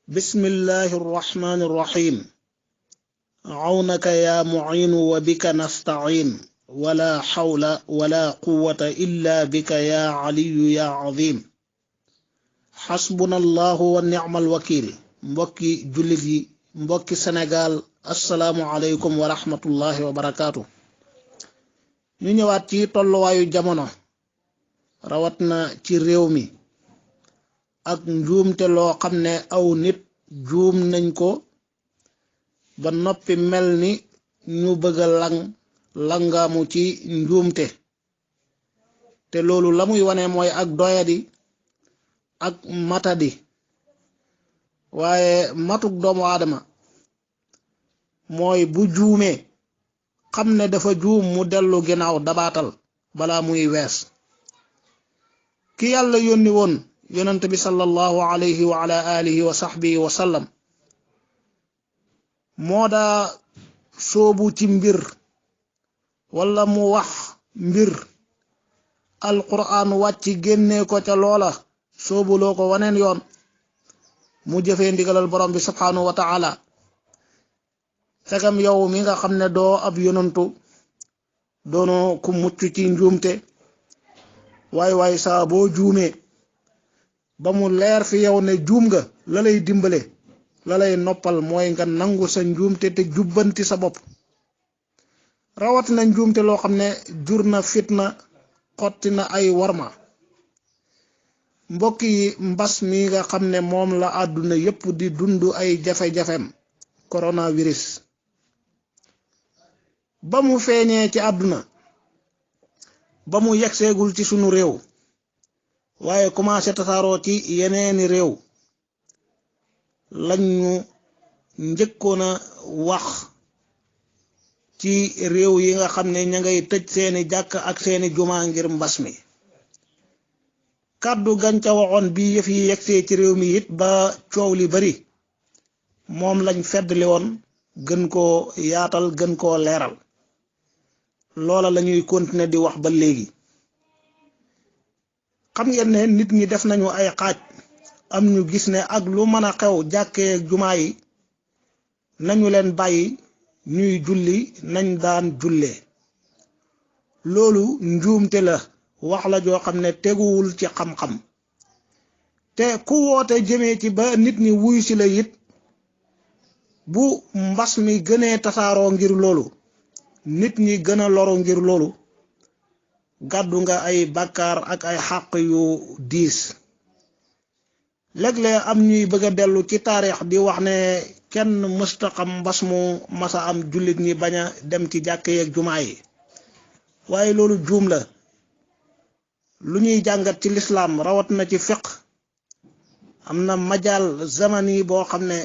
بسم الله الرحمن الرحيم عونك يا معين وبك نستعين ولا حول ولا قوة إلا بك يا علي يا عظيم حسبنا الله ونعم الوكيل مبكي جلدي مبكي سنغال السلام عليكم ورحمة الله وبركاته ñu ñëwaat ci tolluwaayu jamono rawatna ci réew mi ak njuumte loo xam ne aw nit juum nañ ko ba noppi mel ni ñu bëgg langaamu ci njuumte te loolu la muy wane mooy ak doyadi ak matadi waaye matuk doomu aadama mooy bu juumee xam ne dafa juum mu dellu ginnaaw dabaatal balaa muy wees ki yàlla yónni woon yonent bi sallallahu alayhi wa ala alihi wa sahbihi wa sallam moo daa soobu ci mbir wala mu wax mbir alquran wàcc génne ko ca loola soobuloo ko waneen yoon mu jëfee ndigalal borom bi subhanahu wa ta'ala fekam yow mi nga xam ne doo ab yonantu doono ku mucc ci njuumte waay saa boo juumee ba mu leer fi yow ne juum nga la lay dimbale la lay noppal mooy nga nangu sa njuumte te jubbanti sa bopp rawatina njuumte loo xam ne jur na fitna xotti na ay warma mbokk yi mbas mi nga xam ne moom la àdduna yépp di dund ay jafe-jafem coronavirus ba mu feeñee ci àdduna ba mu yegseegul ci sunu réew waaye commencé tasaaroo ci yeneeni réew lañu njëkkoon a wax ci réew yi nga xam ne ña ngay tëj seeni jàkk ak seeni juma ngir mbas mi kàddu gànca waxoon bi yëf yi yegsee ci réew mi it ba coow li bari moom lañ feddli woon gën koo yaatal gën koo leeral loola lañuy continuer di wax ba léegi xam ngeen ne nit ñi def nañu ay xaaj am ñu gis ne ak lu mën a xew jàkkee jumaa yi nañu leen bàyyi ñuy julli nañ daan jullee loolu njuumte la wax la joo xam ne teguwul ci xam-xam te ku woote jëmee ci ba nit ñi wuy si la it bu mbas mi gënee tasaaroo ngir loolu nit ñi gën a loru ngir loolu gàddu nga ay bàkkaar ak ay xàq yu diis léeg-léeg am ñuy bëgg a dellu ci taarix di wax ne kenn mësta xam mbas mu masa am jullit ñi bañ a dem ci jàkke yeeg jumaa yi waaye loolu juum la lu ñuy jàngat ci lislaam rawat na ci fiq am na majaal zamani boo xam ne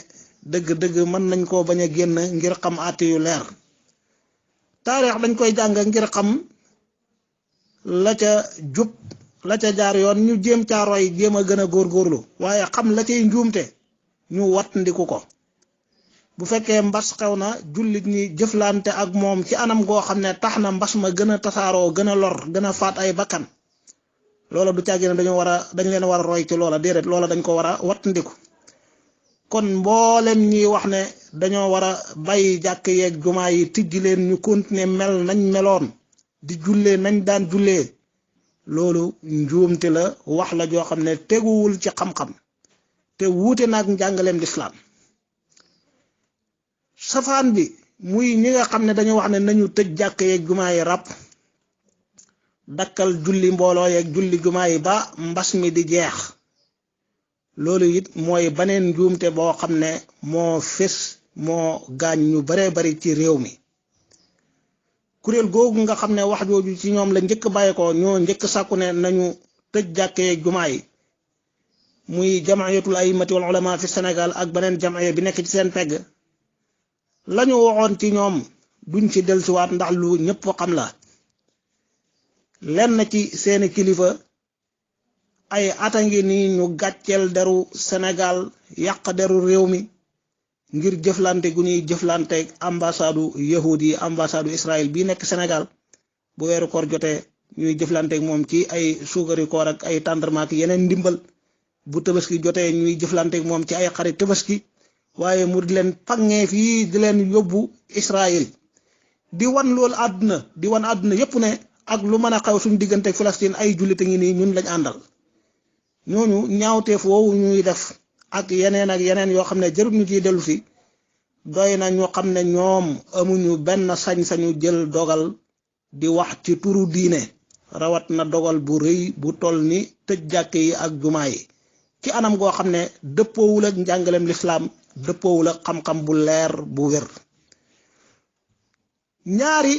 dëgg-dëgg mën nañ koo bañ a génn ngir xam àtte yu leer taarix dañ koy jàng ngir xam la ca jub la ca jaar yoon ñu jéem caa roy jéem a gën a góorgóorlu waaye xam la cay njuumte ñu wat ndiku ko bu fekkee mbas xew na jullit ñi jëflante ak moom ci anam goo xam ne tax na mbas ma gën a tasaaroo gën a lor gën a faat ay bakkan loola du càggi ne dañ leen war a roy ci loola déedéet loola dañ ko war a wat ndiku kon mboolem ñi wax ne dañoo war a bàyyi jàkk yeeg jumaa yi tijji leen ñu continuer mel nañ meloon di jullee nañ daan jullee loolu njuumte la wax la joo xam ne teguwul ci xam-xam te wuute naag njàngaleem lislaam safaan bi muy ñi nga xam ne dañu wax ne nañu tëj jàkk yeeg jumaa yi ràpp dakkal julli mbooloo yeeg julli jumaa yi ba mbas mi di jeex loolu it mooy baneen njuumte boo xam ne moo fés moo gaañ ñu bare bari ci réew mi kuréel googu nga xam ne wax jooju ci ñoom la njëkk bàyyi ko ñoo njëkk sàkku ne nañu tëj jàkkee jumaa yi muy jamayatul aimati wal ulama fi Sénégal ak beneen jamaya bi nekk ci seen pegg lañu waxoon ci ñoom duñ ci dellusiwaat ndax lu ñëpp xam la lenn ci seeni kilifa ay ata ngi ni ñu gàcceel deru Sénégal yàq deru réew mi ngir jëflante gu ñuy jëflante ambassade yahudi yi ambassade Israël bi nekk Sénégal bu weeru koor jotee ñuy jëflante ak moom ci ay suukari koor ak ay tàndarma ak yeneen ndimbal bu tabaski jotee ñuy jëflante ak moom ci ay xarit tabaski waaye mu di leen pangee fii di leen yóbbu Israël di wan loolu àdduna di wan àdduna yépp ne ak lu mën a xew suñu diggante ak Palestine ay jullit a ngi nii ñun lañ àndal. ñooñu ñaawteef woowu ñuy def ak yeneen yoo xam ne jarut ñu ciy dellu si doy na ñu xam ne ñoom amuñu benn sañ-sañu jël dogal di wax ci turu diine rawat na dogal bu rëy bu toll ni tëj jàkke yi ak jumaa yi ci anam goo xam ne dëppoowul ak njàngaleem lislaam dëppoowul ak xam-xam bu leer bu wér. ñaari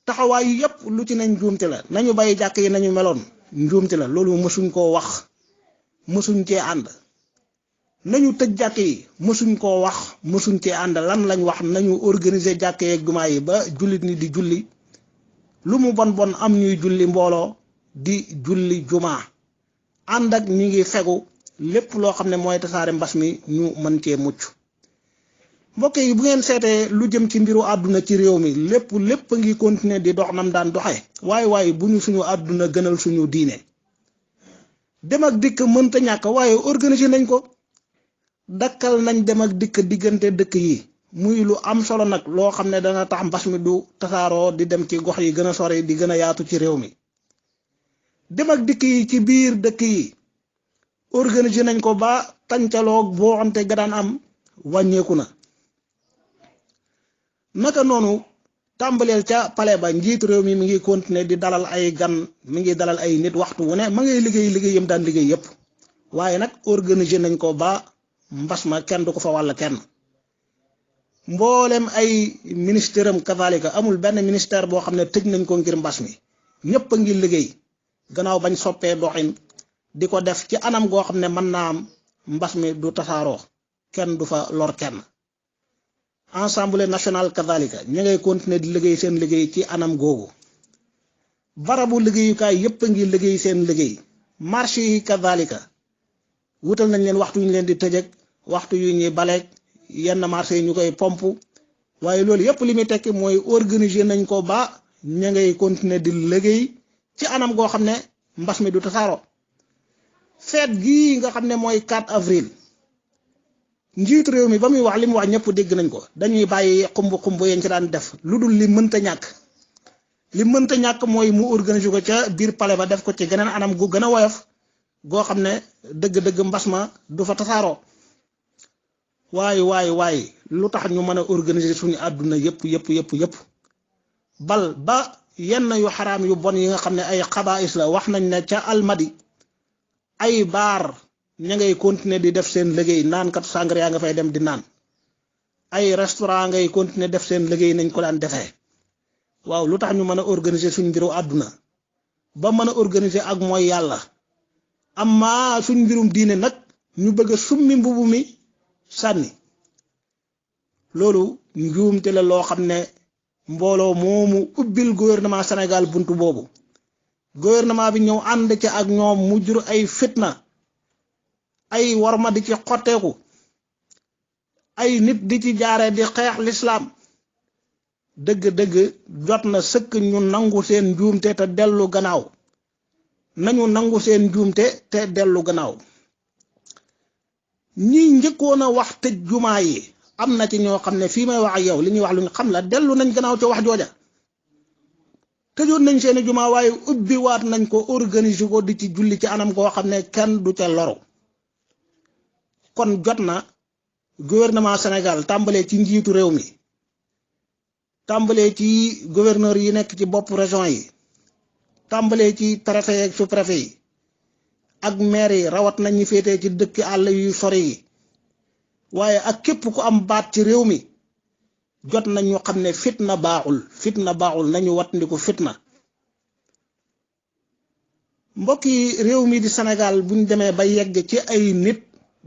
taxawaay yi yépp lu ci nañ njuumte la nañu bàyyi jàkk yi nañu meloon njuumte la loolu mësuñ koo wax mësuñ cee ànd. nañu tëj jàkk yi mësuñ koo wax mësuñ cee ànd lan lañ wax nañu organiser jàkk yeeg jumaa yi ba jullit ni di julli lu mu bon bon am ñuy julli mbooloo di julli jumaa ànd ak ñi ngi fegu lépp loo xam ne mooy tasaare mbas mi ñu mën cee mucc. mbokk yi bu ngeen seetee lu jëm ci mbiru àdduna ci réew mi lépp a ngi continuer di dox nam daan doxe waaye bu ñu suñu àdduna gënal suñu diine. dem ak dikk mënta ñàkk waaye organiser nañ ko dakkal nañ dem ak dikk diggante dëkk yi muy lu am solo nag loo xam ne dana tax mbas mi du tasaaroo di dem ci gox yi gën a sori di gën a yaatu ci réew mi. dem ak dikk yi ci biir dëkk yi organiser nañ ko ba tàncaloog boo xamte ga daan am wàññeeku na. naka noonu tàmbaleel ca palais ba njiitu réew mi ngi continuer di dalal ay gan mi ngi dalal ay nit waxtu wu ne ma ngay liggéeyam daan liggéey yépp waaye nag organiser nañ ko ba mbas ma kenn du ko fa wàll kenn. mboolem ay ministère am kazalika amul benn ministère boo xam ne tëj nañ ko ngir mbas mi ñépp a ngi liggéey gannaaw bañ soppee doxin di ko def ci anam goo xam ne mën naa am mbas mi du tasaaroo kenn du fa lor kenn. Assemblée nationale kazalika ña ngay continuer di liggéey seen liggéey ci anam googu barabu liggéeyukaay yépp a ngi liggéey seen liggéey marché yi kazalika wutal nañ leen waxtu yu ñu leen di tëjëg waxtu yu ñuy baleeg yenn marché yi ñu koy pomp waaye loolu yépp li muy tekki mooy organiser nañ ko ba ña ngay continuer di liggéey ci anam goo xam ne mbas mi du tasaaroo. feet gii nga xam ne mooy 4 avril njiitu réew mi ba muy wax li mu wax ñëpp dégg nañ ko dañuy bàyyi xumb yañ ci daan def lu dul li mënta ñàkk mooy mu organiser ko ca biir palais ba def ko ci geneen anam gu gën a woyof goo xam ne dëgg-dëgg mbas ma du fa tasaaroo. waaye lu tax ñu mën a organiser suñu àdduna yépp bal ba yenn yu xaraam yu bon yi nga xam ne ay xabaais la wax nañ ne ca almadi ay baar ña ngay continuer di def seen liggéey naan kat sàngara yaa nga fay dem di naan ay restaurant ngay continuer def seen liggéey nañ ko daan defee. waaw lu tax ñu mën a organiser suñ mbiru àdduna ba mën a organiser ak mooy yàlla amma suñ mbirum diine nag ñu bëgg a summi mbubu mi sànni loolu njuumte la loo xam ne mbooloo moomu ubbil gouvernement Sénégal buntu boobu gouvernement bi ñëw ànd ci ak ñoom mu jur ay fitna ay warma di ci xotteeku ay nit di ci jaare di xeex lislaam dëgg-dëgg jot na sëkk ñu nangu seen njuumte te dellu gannaaw nañu nangu seen njuumte te dellu gannaaw. ñi njëkkoon a wax tëj jumaa yi am na ci ñoo xam ne fii may wax ak yow li ñuy wax lu ñu xam la dellu nañ gannaaw ca wax jooja tëjoon nañ seeni jumaa waaye ubbi waat nañ ko organiser ko di ci julli ci anam koo xam ne kenn du ca loru. kon jot na gouvernement Sénégal tàmbalee ci njiitu réew mi tàmbalee ci gouverneur yi nekk ci bopp région yi tàmbalee ci préfet ak sous-préfet yi ak maire yi rawat nañ ñi féetee ci dëkk àll yu sori yi waaye ak képp ku am baat ci réew mi jot nañ ñu xam ne fitna baaxul nañu wattandiku fitna. mbokk yi réew mi di Sénégal buñ demee ba yegg ci ay nit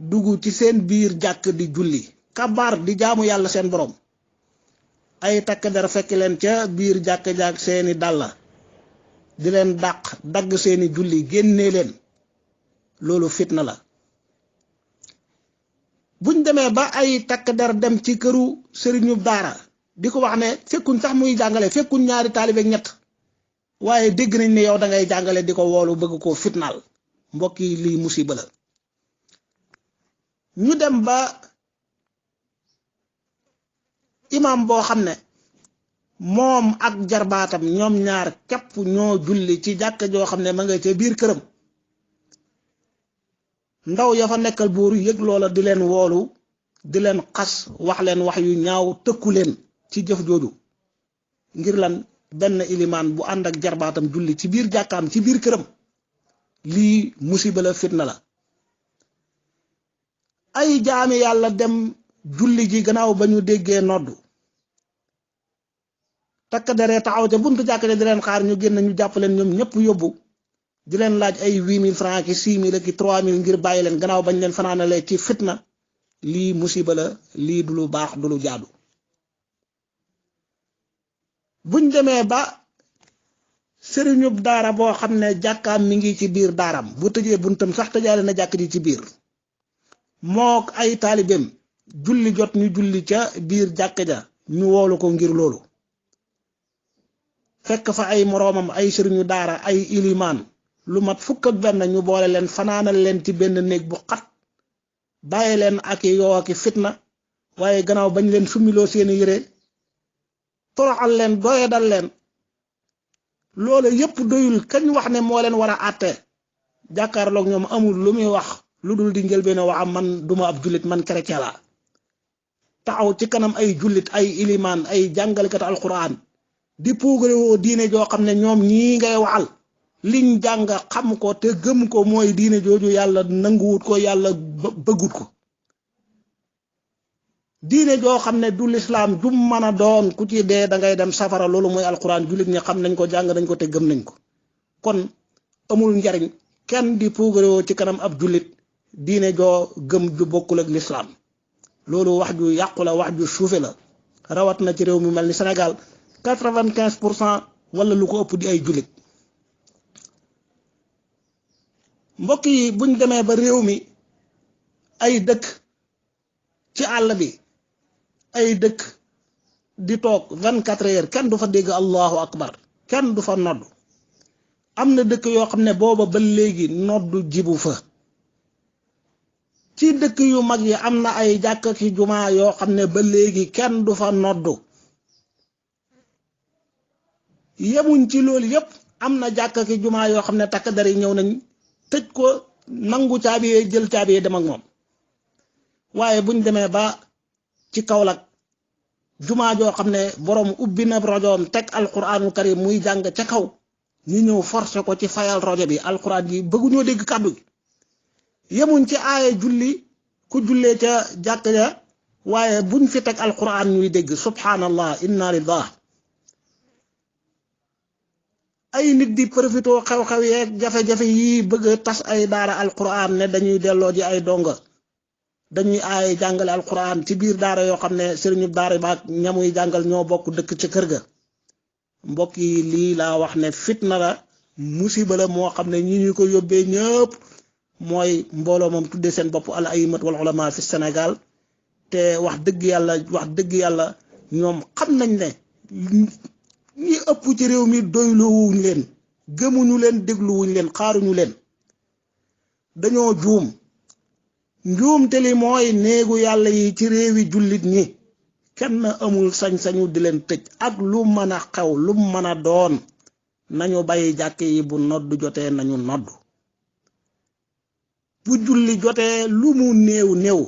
dugg ci seen biir jàkk di julli kabaar di jaamu yàlla seen borom ay takk der fekk leen ca biir jàkk seeni dàlla di leen dagg seeni julli génnee leen loolu fitna la. buñ demee ba ay takk der dem ci këru sëriñu daara di ko wax ne fekkuñ sax muy jàngale fekkuñ ñaari taalibe ñett waaye dégg nañ ne yow da ngay jàngale di ko woolu bëgg koo fitnaal mbokk yi lii musiba la. ñu dem ba imam boo xam ne moom ak jarbaatam ñoom ñaar képp ñoo julli ci jàkka joo xam ne ma nga ca biir këram ndaw ya fa nekkal buur yëg loola di leen woolu di leen xas wax leen wax yu ñaaw tëkku leen ci jëf jooju ngir lan benn ilimaan bu ànd ak jarbaatam julli ci biir jàkkaam ci biir këram lii musiba la fitna la ay jaami yàlla dem julli ji gannaaw ba ñu déggee noddu takk deree taxaw ca buntu jàkk ja di leen xaar ñu génn ñu jàpp leen ñoom ñëpp yóbbu di leen laaj ay 8000 francs ki 6000 ki 3000 ngir bàyyi leen gannaaw bañ leen fanaanalee ci fitna lii musiba la lii du lu baax du lu jaadu buñ demee ba sëriñub daara boo xam ne jàkkaam mi ngi ci biir daaram bu tëjee buntam sax tëjaale na jàkk ji ci biir mook ay taalibeem julli jot ñu julli ca biir jàkk ja ñu woolu ko ngir loolu fekk fa ay moroomam ay sëriñu daara ay ilimaan lu mat fukk ak benn ñu boole leen fanaanal leen ci benn néeg bu xat bàyyi leen ak yoo ak fitna waaye gannaaw bañ leen sumiloo seeni yére toroxal leen doyadal leen loolu yépp doyul kañ wax ne moo leen war a àtte jàkkaarloog ñoom amul lu muy wax lu dul di njëlbéen wax am man duma ab jullit man chrétien la taxaw ci kanam ay jullit ay ilimaan ay jàngalekat alquran di puugarewoo diine joo xam ne ñoom ñii ngay waxal liñ jàng xam ko te gëm ko mooy diine jooju yàlla nanguwut ko yàlla bëggut ko diine joo xam ne du lislaam jum mën a doon ku ci dee da ngay dem safara loolu mooy alquran jullit ñi xam nañ ko jàng nañ ko te gëm nañ ko kon amul njariñ kenn di puugarewoo ci kanam ab jullit diine joo gëm ju bokkul ak lislaam loolu wax ju yàqu la wax ju suufe la rawat na ci réew mi mel ni Sénégal 95% wala lu ko ëpp di ay jullit mbokk yi buñ demee ba réew mi ay dëkk ci àll bi ay dëkk di toog 24 heures kenn du fa dégg allahu akbar kenn du fa nodd am na dëkk yoo xam ne booba ba léegi noddu jibu fa ci dëkk yu mag yi am na ay jàkk ki jumaa yoo xam ne ba léegi kenn du fa noddu yemuñ ci loolu yépp am na jàkk ki jumaa yoo xam ne takk der yi ñëw nañ tëj ko nangu caabi yee jël caabi yee dem ak moom waaye buñ demee ba ci Kaolack jumaa joo xam ne borom ubbi na rajoom teg alquranul karim muy jàng ca kaw ñu ñëw forcé ko ci fayal rajo bi alquran yi bëgguñoo dégg kàddu gi yemuñ ci aaye julli ku jullee ca jàkk ja waaye buñ fi teg alquran ñuy dégg subhanallah inna lillah ay nit di profito xew-xew yeeg jafe-jafe yi bëgg tas ay daara alquran ne dañuy delloo ji ay donga dañuy aaye jàngale alquran ci biir daara yoo xam ne sëriñu daara baak ñamuy jàngal ñoo bokk dëkk ca kër ga mbokk yi lii laa wax ne fitna la musiba la moo xam ne ñi ñu ko yóbbee ñëpp mooy mbooloo moom tuddee seen bopp al aymat wal ulama fi Sénégal te wax dëgg yàlla ñoom xam nañ ne ñi ëpp ci réew mi doyluwuñ leen gëmuñu leen dégluwuñ leen xaaruñu leen dañoo juum njuumte li mooy néegu yàlla yi ci réewi jullit ñi kenn amul sañ-sañu di leen tëj ak lu mën a xew lu mën a doon nañu bàyyi jàkk yi bu nodd jotee nañu nodd bu julli jotee lu mu néew néew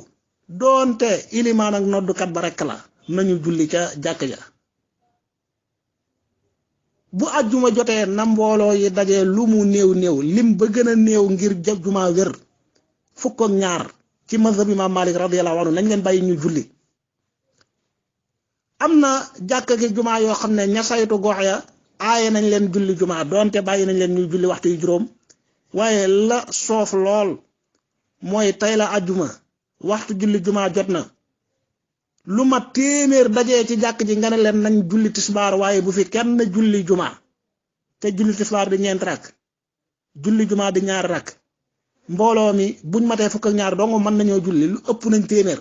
doonte ilimaan ak noddukat ba rekk la nañu julli ca jàkk ja bu àjjuma jotee na mbooloo yi dajee lu mu néew néew lim ba gën a néew ngir juma wér fukk ak ñaar ci mazhab Imam Malik radiyallahu anhu nañ leen bàyyi ñu julli am na jàkk ki juma yoo xam ne ña saytu gox ya aaye nañ leen julli juma doonte bàyyi nañ leen ñuy julli waxtu yu juróom waaye la soof lool mooy tey la àjjuma waxtu julli juma jot na lu ma téeméer dajee ci jàkk ji nga ne leen nañ julli tisbaar waaye bu fi kenn julli juma te julli tisbaar di ñeent rakk julli juma di ñaar rakk mbooloo mi buñ matee fukk ak ñaar dong mën nañoo julli lu ëpp nañ téeméer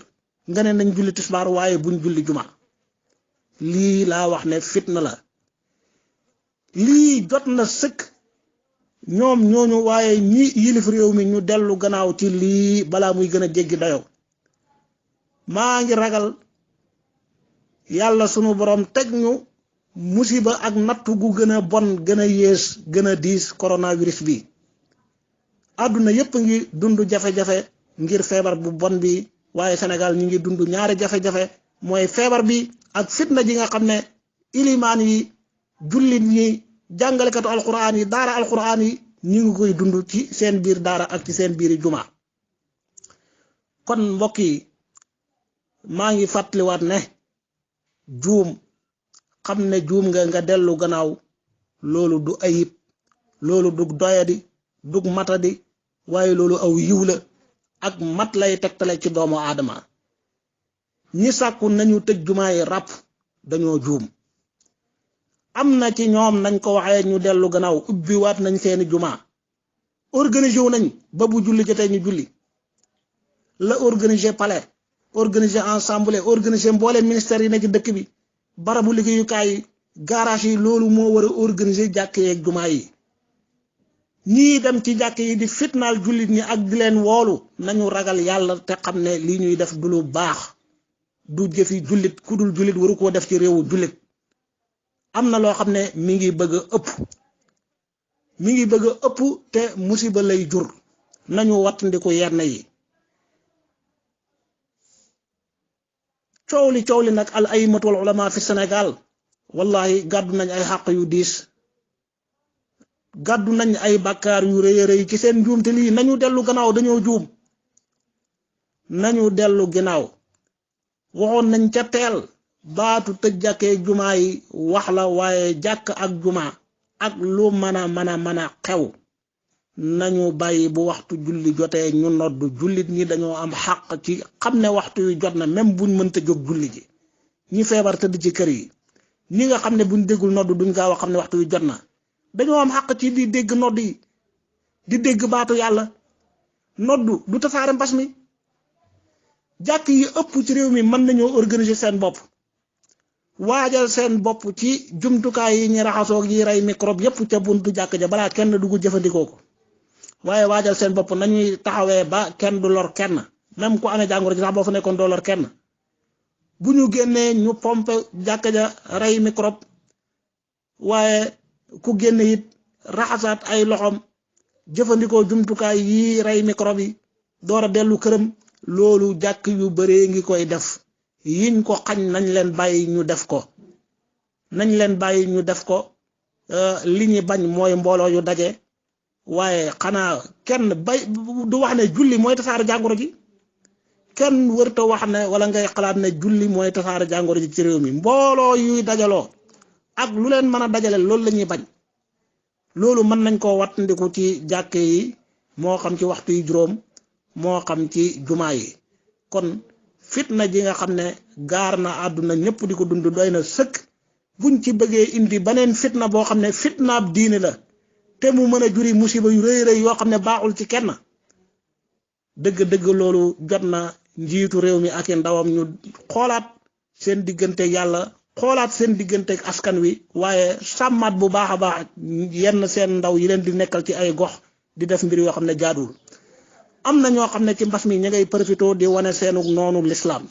nga ne nañ julli tisbaar waaye buñ julli juma lii laa wax ne fitna la lii jot na sëkk ñoom ñooñu waaye ñi yilif réew mi ñu dellu gannaaw ci lii balaa muy gën a jéggi dayo maa ngi ragal yàlla sunu borom teg ñu musiba ak nattu gu gën a bon gën a yées gën a diis coronavirus bi àdduna yépp ngi dund jafe-jafe ngir feebar bu bon bi waaye Sénégal ñu ngi dund ñaari jafe-jafe mooy feebar bi ak fitna ji nga xam ne ilimaan yi jullit ñi jàngalekatu alquran yi daara alquran yi ñu ngi koy dund ci seen biir daara ak ci seen biiri juma kon mbokk yi maa ngi fàttaliwaat ne juum xam ne juum nga dellu gannaaw loolu du ayib loolu du doyadi du matadi waaye loolu aw yiw la ak mat lay tegtale ci doomu aadama ñi sàkku nañu tëj jumaa yi ràpp dañoo juum am na ci ñoom nañ ko waxee ñu dellu gannaaw ubbiwaat nañ seeni jumaa organisé wu nañ ba bu julli jotee ñu julli la organisé palais organisé ensemble organisé mboole ministère yi ne ci dëkk bi barabu liggéeyukaay yi garage yi loolu moo war a organisé jàkk yeeg jumaa yi ñii dem ci jàkk yi di fitnaal jullit ñi ak di leen woolu nañu ragal yàlla te xam ne lii ñuy def du lu baax du jëfi jullit ku dul jullit waru koo def ci réewu jullit am na loo xam ne mi ngi bëgg a ëpp te musiba lay jur nañu wattandiku yenn yi coow li nag al aimatu wal ulama fi Sénégal wallahi gàddu nañ ay xàq yu diis gàddu nañ ay bàkkaar yu rëy rëy ci seen njuumte lii nañu dellu gannaaw dañoo juum nañu dellu ginnaaw waxoon nañ ca teel baatu tëj jàkkee jumaa yi wax la waaye jàkk ak jumaa ak lu mën a xew nañu bàyyi bu waxtu julli jotee ñu nodd jullit ñi dañoo am xàq ci xam ne waxtu yu jot na même buñ mënta jóg julli ji ñi feebar tëdd ci kër yi ñi nga xam ne buñ déggul nodd duñ gaaw a xam ne waxtu yu jot na dañoo am xàq ci di dégg nodd yi di dégg baatu yàlla nodd du tasaare mbas mi jàkk yi ëpp ci réew mi mën nañoo organiser seen bopp waajal seen bopp ci jumtukaay yi ñi raxasoog yi rey microbe yépp ca buntu jàkk ja balaa kenn dugg jëfandikoo ko waaye waajal seen bopp nañuy taxawee ba kenn du lor kenn même ku amee jàngoro ji sax boo fa nekkoon doo lor kenn bu ñu génnee ñu pompe jàkk ja rey microbe waaye ku génn it raxasaat ay loxom jëfandikoo jumtukaay yi rey microbe yi door a dellu këram loolu jàkk yu baree ngi koy def yiñ ko xañ nañ leen bàyyi ñu def ko li ñu bañ mooy mbooloo yu daje waaye xanaa kenn du wax ne julli mooy tasaare jàngoro ji kenn wërta wax ne wala ngay xalaat ne julli mooy tasaare jàngoro ji ci réew mi mbooloo yuy dajaloo ak lu leen mën a dajale loolu la ñuy bañ loolu mën nañ koo wattandiku ci jàkke yi moo xam ci waxtu yu juróom moo xam ci jumaa yi kon fitna ji nga xam ne gaar na àdduna ñëpp di ko dund doy na sëkk buñ ci bëggee indi beneen fitna boo xam ne fitnaab diine la te mu mën a juri musiba yu rëy rëy yoo xam ne baaxul ci kenn dëgg-dëgg loolu jot na njiitu réew mi ak i ndawam ñu xoolaat seen diggante yàlla xoolaat seen diggante askan wi waaye sàmmaat bu baax a baax yenn seen ndaw yi leen di nekkal ci ay gox di def mbir yoo xam ne jaaduwul am na ñoo xam ne ci mbas mi ña ngay profité di wane seenug noonu lislaam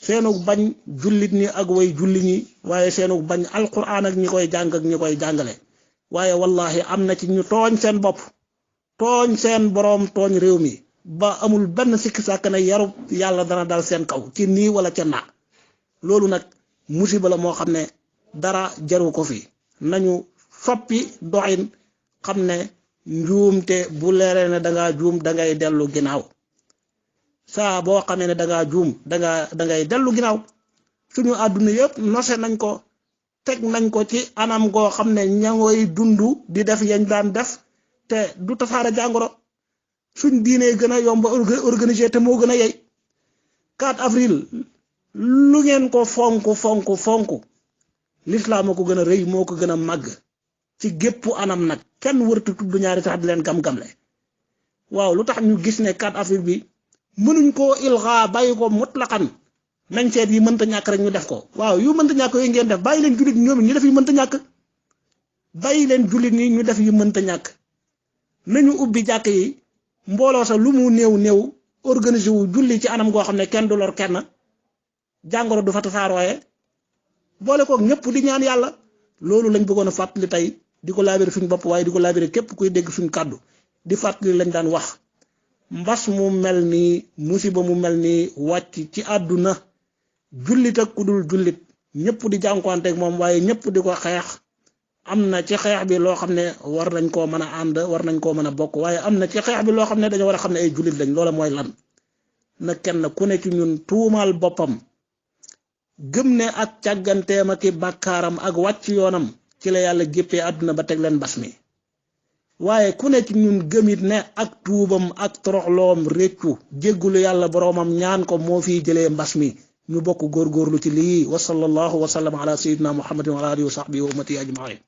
seenug bañ jullit ñi ak way julli ñi waaye seenug bañ alquran ak ñi koy jàng ak ñi koy jàngale waaye wallahi am na ci ñu tooñ seen bopp tooñ seen boroom tooñ réew mi ba amul benn sikki sàkk ne yarub yàlla dana dal seen kaw ci nii wala ca naa loolu nag musiba la moo xam ne dara jaru ko fi nañu soppi doxin xam ne njuumte bu leeree ne dangaa juum dangay dellu ginnaaw saa boo xamee ne dangaa juum dangay dellu ginnaaw suñu àdduna yëpp nose nañ ko teg nañ ko ci anam goo xam ne ña ngoy dund di def yañ daan def te du tasaare jàngoro suñ diinee gën a yomb organiser te moo gën a yey 4 avril lu ngeen ko fonk lislaam a ko gën a rëy moo ko gën a màgg ci gépp anam nag kenn wërtu tudd ñaari sax di leen gam-gamle waaw lu tax ñu gis ne 4 avril bi mënuñ koo ilxa bàyyi ko mutlaqan nañ seet yi mënta ñàkk rek ñu def ko waaw yu mënta ñàkk yooyu ngeen def bàyyi leen jullit ñoom ñu def yi mënta ñàkk bàyyi leen jullit ñi ñu def yi mënta ñàkk nañu ubbi jàkk yi mbooloo sa lu mu néew organiser wu julli ci anam goo xam ne kenn du lor kenn jàngoro du fa tasaarooyee boole koog ñëpp di ñaan yàlla loolu lañ bëggoon a fàttali tey di ko laabire suñ bopp waaye di ko laabire képp kuy dégg suñ kàddu di fàttali lañ daan wax mbas mu mel nii musiba mu mel nii wàcc ci àdduna jullit ak ku dul jullit ñëpp di jànkuwanteeg moom waaye ñëpp di ko xeex am na ci xeex bi loo xam ne war nañ koo mën a ànd war nañ koo mën a bokk waaye am na ci xeex bi loo xam ne dañoo war a xam ne ay jullit lañ loola mooy lan na kenn ku ne ci ñun tuumaal boppam gëm ne ak càgganteem ak i bàkkaaram ak wàcc yoonam ci la yàlla géppee àdduna ba teg leen mbas mi waaye ku ne ci ñun gëmit ne ak tuubam ak toroxloom réccu jéggulu yàlla boroomam ñaan ko moo fiy jëlee mbas mi ñu bokk góorgóorlu ci lii wa sallallahu wa sallam ala sayyidina muhammadin wa alihi wa sahbihi wa ummati ajmain